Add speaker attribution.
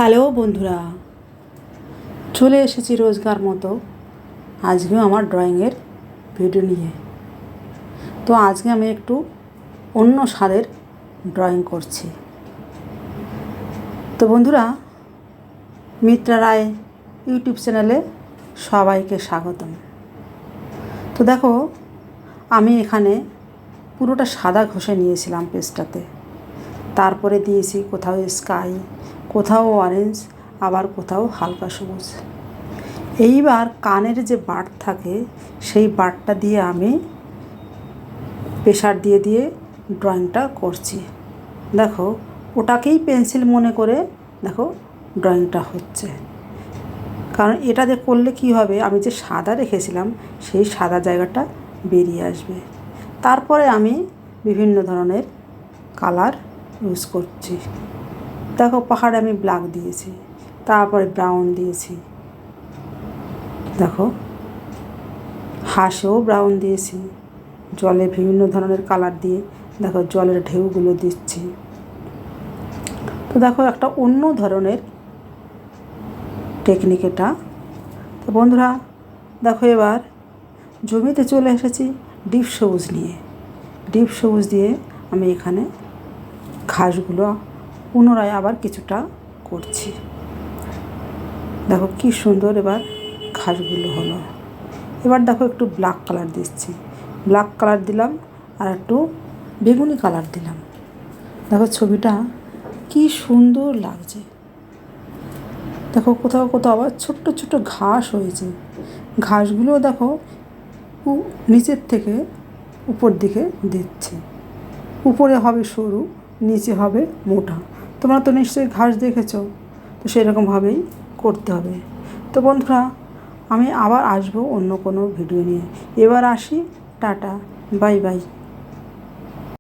Speaker 1: Hello বন্ধুরা, চলে এসেছি রোজকার মতো আজকেও আমার ড্রয়িংয়ের ভিডিও নিয়ে। তো আজকে আমি একটু অন্য স্বাদের ড্রয়িং করছি। তো বন্ধুরা, মিত্রা রায় ইউটিউব চ্যানেলে সবাইকে স্বাগতম। তো দেখো, আমি এখানে পুরোটা সাদা ঘষে নিয়েছিলাম পেজটাতে। তারপরে দিয়েছি কোথাও স্কাই, কোথাও অরেঞ্জ, আবার কোথাও হালকা সবুজ। এইবার কানের যে বাট থাকে সেই বাটটা দিয়ে আমি প্রেশার দিয়ে দিয়ে ড্রয়িংটা করছি। দেখো, ওটাকেই পেন্সিল মনে করে দেখো ড্রয়িংটা হচ্ছে। কারণ এটা দিয়ে করলে কি হবে, আমি যে সাদা রেখেছিলাম সেই সাদা জায়গাটা বেরিয়ে আসবে। তারপরে আমি বিভিন্ন ধরনের কালার ইউজ করছি। দেখো, পাহাড়ে আমি ব্ল্যাক দিয়েছি, তারপরে ব্রাউন দিয়েছি। দেখো, হাঁসেও ব্রাউন দিয়েছি। জলে বিভিন্ন ধরনের কালার দিয়ে দেখো জলের ঢেউগুলো দিচ্ছি। তো দেখো, একটা অন্য ধরনের টেকনিক এটা। তো বন্ধুরা দেখো, এবার জমিতে চলে এসেছি ডিপ সবুজ নিয়ে। ডিপ সবুজ দিয়ে আমি এখানে ঘাসগুলো পুনরায় আবার কিছুটা করছি। দেখো কি সুন্দর এবার ঘাসগুলো হলো। এবার দেখো একটু ব্ল্যাক কালার দিচ্ছি, ব্ল্যাক কালার দিলাম আর একটু বেগুনি কালার দিলাম। দেখো ছবিটা কি সুন্দর লাগছে। দেখো কোথাও কোথাও আবার ছোট্ট ছোট্ট ঘাস হয়েছে। ঘাসগুলো দেখো নিচের থেকে উপর দিকে দিচ্ছে। উপরে হবে সরু, নিচে হবে মোটা। তোমরা তো নিশ্চয়ই ঘাস দেখেছো, তো সেরকমভাবেই করতে হবে। তো বন্ধুরা, আমি আবার আসবো অন্য কোনো ভিডিও নিয়ে। এবার আসি, টাটা, বাই বাই।